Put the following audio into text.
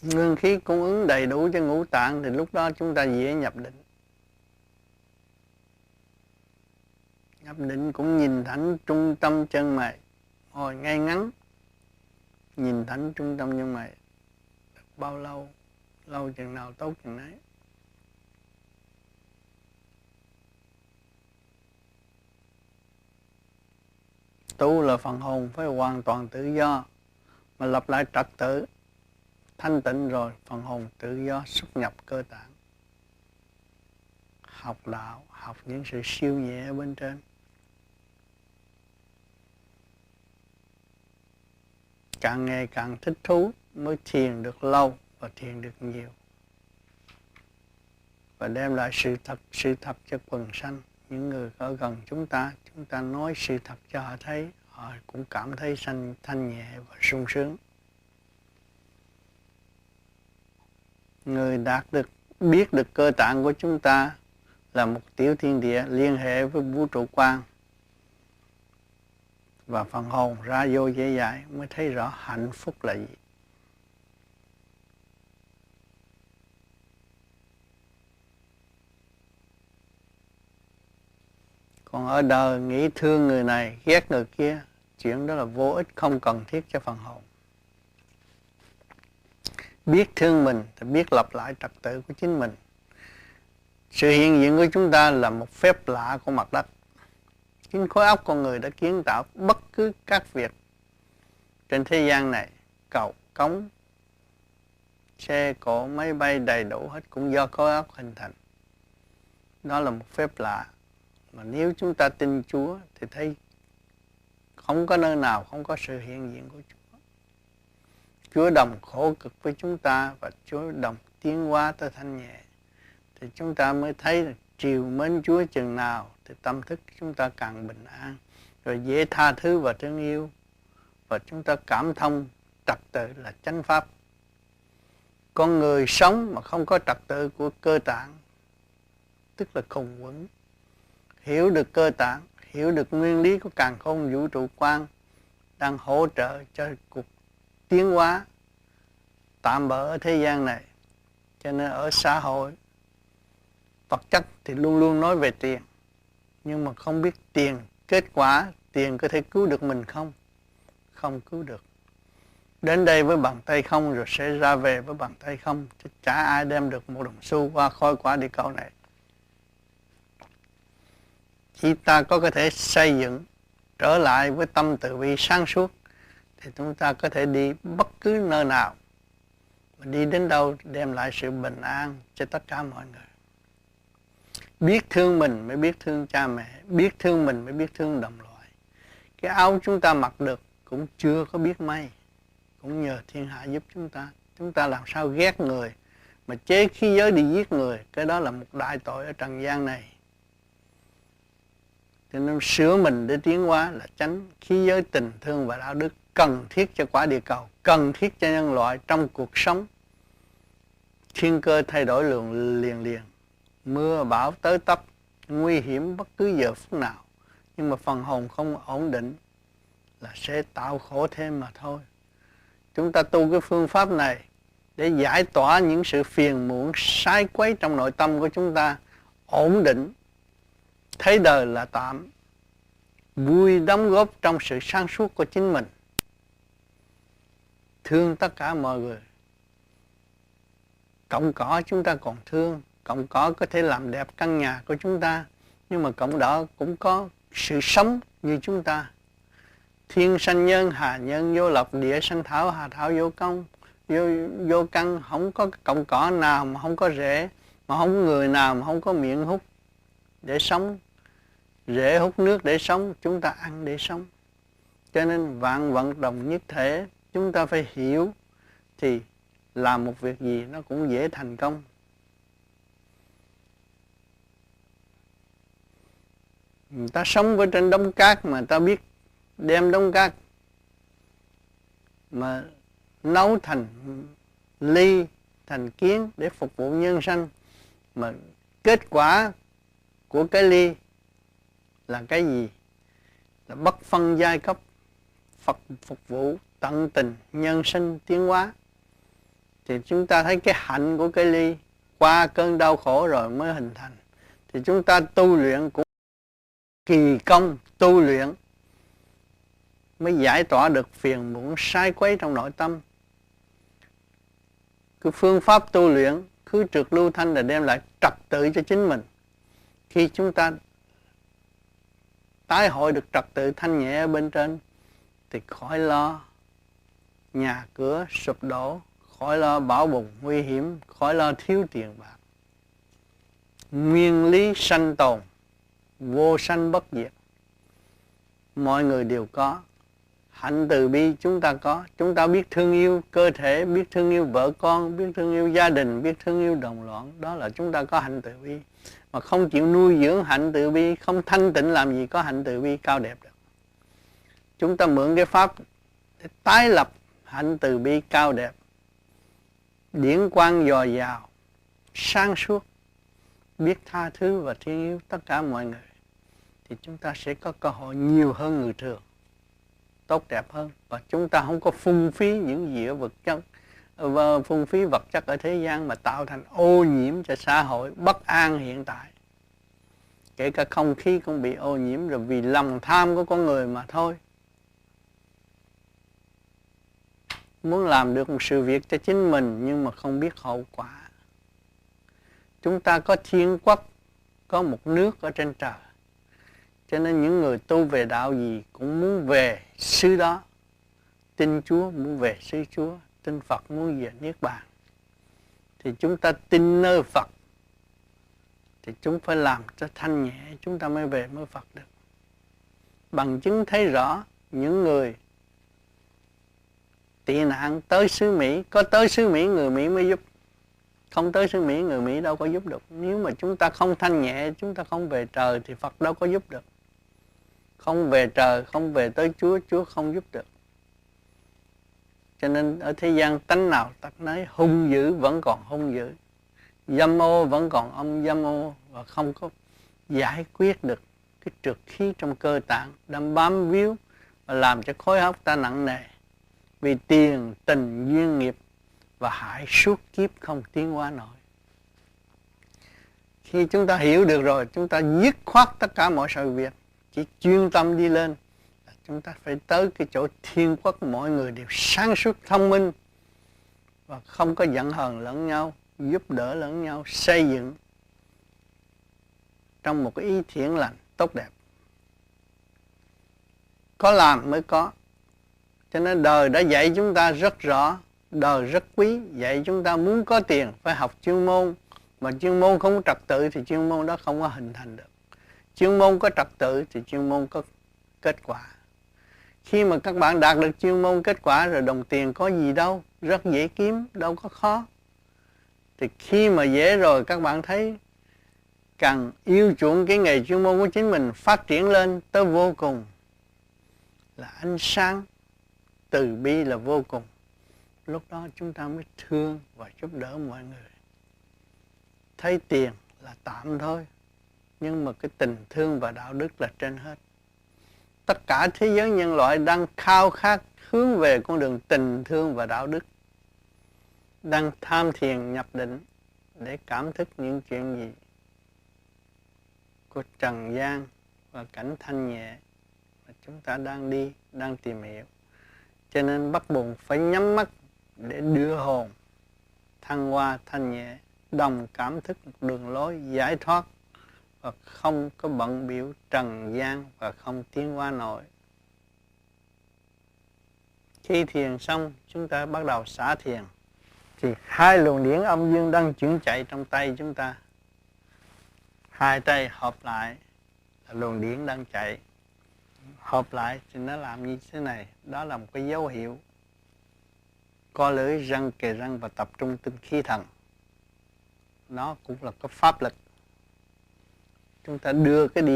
Nguyên khí cung ứng đầy đủ cho ngũ tạng thì lúc đó chúng ta dễ nhập định. Nhập định cũng nhìn thẳng trung tâm chân mày, ngồi ngay ngắn, nhìn thẳng trung tâm chân mày. Bao lâu? Lâu chừng nào tốt chừng đấy. Tu là phần hồn phải hoàn toàn tự do, mà lập lại trật tự thanh tịnh rồi phần hồn tự do xuất nhập cơ tạng. Học đạo, học những sự siêu nhẹ ở bên trên. Càng ngày càng thích thú mới thiền được lâu và thiền được nhiều. Và đem lại sự thật cho quần sanh. Những người ở gần chúng ta nói sự thật cho họ thấy, họ cũng cảm thấy thanh nhẹ và sung sướng. Người biết được cơ tạng của chúng ta là một tiểu thiên địa liên hệ với vũ trụ quan và phần hồn ra vô dễ dãi mới thấy rõ hạnh phúc là gì. Còn ở đời nghĩ thương người này, ghét người kia, chuyện đó là vô ích, không cần thiết cho phần hồn. Biết thương mình thì biết lập lại trật tự của chính mình. Sự hiện diện của chúng ta là một phép lạ của mặt đất. Chính khối óc con người đã kiến tạo bất cứ các việc trên thế gian này, cầu, cống, xe cộ, máy bay đầy đủ hết cũng do khối óc hình thành. Đó là một phép lạ. Mà nếu chúng ta tin Chúa thì thấy không có nơi nào không có sự hiện diện của Chúa. Chúa đồng khổ cực với chúng ta và Chúa đồng tiến hóa tới thanh nhẹ. Thì chúng ta mới thấy là trìu mến Chúa chừng nào thì tâm thức chúng ta càng bình an, rồi dễ tha thứ và thương yêu. Và chúng ta cảm thông trật tự là chánh pháp. Con người sống mà không có trật tự của cơ tạng tức là khùng quẫn. Hiểu được cơ tạng, hiểu được nguyên lý của càn khôn vũ trụ quan đang hỗ trợ cho cuộc tiến hóa tạm bỡ ở thế gian này. Cho nên ở xã hội vật chất thì luôn luôn nói về tiền, nhưng mà không biết tiền, kết quả tiền có thể cứu được mình không? Không cứu được. Đến đây với bàn tay không rồi sẽ ra về với bàn tay không, chứ chả ai đem được một đồng xu qua khối quả địa cầu này. Chỉ ta có thể xây dựng trở lại với tâm từ bi sáng suốt thì chúng ta có thể đi bất cứ nơi nào, mà đi đến đâu đem lại sự bình an cho tất cả mọi người. Biết thương mình mới biết thương cha mẹ, biết thương mình mới biết thương đồng loại. Cái áo chúng ta mặc được cũng chưa có biết may, cũng nhờ thiên hạ giúp chúng ta. Chúng ta làm sao ghét người mà chế khí giới đi giết người, cái đó là một đại tội ở trần gian này. Cho nên sửa mình để tiến hóa là tránh khí giới tình thương và đạo đức cần thiết cho quả địa cầu, cần thiết cho nhân loại trong cuộc sống. Thiên cơ thay đổi liền, mưa bão tới tấp, nguy hiểm bất cứ giờ phút nào. Nhưng mà phần hồn không ổn định là sẽ tạo khổ thêm mà thôi. Chúng ta tu cái phương pháp này để giải tỏa những sự phiền muộn sai quấy trong nội tâm của chúng ta, ổn định, thấy đời là tạm, vui đóng góp trong sự sáng suốt của chính mình, thương tất cả mọi người. Cọng cỏ chúng ta còn thương, cọng cỏ có thể làm đẹp căn nhà của chúng ta, nhưng mà cọng đó cũng có sự sống như chúng ta. Thiên sanh nhân, hà nhân vô lộc, địa sanh thảo, hà thảo vô công, vô căn. Không có cọng cỏ nào mà không có rễ, mà không có người nào mà không có miệng hút để sống. Rễ hút nước để sống, chúng ta ăn để sống. Cho nên vạn vận đồng nhất thể, chúng ta phải hiểu thì làm một việc gì nó cũng dễ thành công. Người ta sống với trên đống cát mà ta biết đem đống cát mà nấu thành ly, thành kiến để phục vụ nhân sanh, mà kết quả của cái ly là cái gì? Là bất phân giai cấp, Phật phục vụ tận tình nhân sinh tiến hóa. thì chúng ta thấy cái hạnh của cây ly qua cơn đau khổ rồi mới hình thành. Thì chúng ta tu luyện cũng kỳ công tu luyện mới giải tỏa được phiền muộn sai quấy trong nội tâm. Cái phương pháp tu luyện khứ trượt lưu thanh là đem lại trật tự cho chính mình. Khi chúng ta tái hội được trật tự thanh nhẹ ở bên trên thì khỏi lo nhà cửa sụp đổ, khỏi lo bão bùng nguy hiểm, khỏi lo thiếu tiền bạc. Nguyên lý sanh tồn, vô sanh bất diệt, mọi người đều có. Hạnh từ bi chúng ta có. Chúng ta biết thương yêu cơ thể, biết thương yêu vợ con, biết thương yêu gia đình, biết thương yêu đồng loại. Đó là chúng ta có hạnh từ bi. Mà không chịu nuôi dưỡng hạnh từ bi, không thanh tịnh làm gì có hạnh từ bi cao đẹp được. Chúng ta mượn cái pháp để tái lập hạnh từ bi cao đẹp, điển quang dồi dào, sáng suốt, biết tha thứ và thương yêu tất cả mọi người, thì chúng ta sẽ có cơ hội nhiều hơn người thường, tốt đẹp hơn. Và chúng ta không có phung phí những gì ở vật chất, phung phí vật chất ở thế gian mà tạo thành ô nhiễm cho xã hội bất an hiện tại. Kể cả không khí cũng bị ô nhiễm rồi vì lòng tham của con người mà thôi. Muốn làm được một sự việc cho chính mình nhưng mà không biết hậu quả. Chúng ta có thiên quốc, có một nước ở trên trời. Cho nên những người tu về đạo gì cũng muốn về xứ đó. Tin Chúa muốn về xứ Chúa, tin Phật muốn về Niết Bàn. Thì chúng ta tin nơi Phật thì chúng phải làm cho thanh nhẹ, chúng ta mới về mới Phật được. Bằng chứng thấy rõ những người tị nạn tới xứ Mỹ, có tới xứ Mỹ người Mỹ mới giúp. Không tới xứ Mỹ người Mỹ đâu có giúp được. Nếu mà chúng ta không thanh nhẹ, chúng ta không về trời thì Phật đâu có giúp được. Không về trời, không về tới Chúa, Chúa không giúp được. Cho nên ở thế gian tánh nào tật nấy, hung dữ vẫn còn hung dữ, dâm ô vẫn còn ông dâm ô, và không có giải quyết được cái trượt khí trong cơ tạng đang bám víu và làm cho khối óc ta nặng nề. Vì tiền, tình, duyên nghiệp và hại suốt kiếp không tiến hóa nổi. Khi chúng ta hiểu được rồi, chúng ta dứt khoát tất cả mọi sự việc, chỉ chuyên tâm đi lên. Chúng ta phải tới cái chỗ thiên quốc, mọi người đều sáng suốt thông minh và không có giận hờn lẫn nhau, giúp đỡ lẫn nhau, xây dựng trong một cái ý thiện lành tốt đẹp. Có làm mới có. Cho nên đời đã dạy chúng ta rất rõ, đời rất quý, dạy chúng ta muốn có tiền phải học chuyên môn, mà chuyên môn không có trật tự thì chuyên môn đó không có hình thành được. Chuyên môn có trật tự thì chuyên môn có kết quả. Khi mà các bạn đạt được chuyên môn kết quả rồi, đồng tiền có gì đâu, rất dễ kiếm, đâu có khó. Thì khi mà dễ rồi, các bạn thấy càng yêu chuộng cái nghề chuyên môn của chính mình, phát triển lên tới vô cùng là ánh sáng, từ bi là vô cùng. Lúc đó chúng ta mới thương và giúp đỡ mọi người. Thấy tiền là tạm thôi, nhưng mà cái tình thương và đạo đức là trên hết. Tất cả thế giới nhân loại đang khao khát hướng về con đường tình thương và đạo đức, đang tham thiền nhập định để cảm thức những chuyện gì của trần gian và cảnh thanh nhẹ mà chúng ta đang đi, đang tìm hiểu. Cho nên bắt buộc phải nhắm mắt để đưa hồn thăng hoa thanh nhẹ, đồng cảm thức một đường lối giải thoát và không có bận biểu trần gian và không tiến hóa nổi. Khi thiền xong, chúng ta bắt đầu xả thiền. Thì hai luồng điển âm dương đang chuyển chạy trong tay chúng ta. Hai tay hợp lại là luồng điển đang chạy. Hợp lại thì nó làm như thế này. Đó là một cái dấu hiệu co lưỡi răng kề răng và tập trung tinh khí thần. Nó cũng là cái pháp lực. Chúng ta đưa cái điện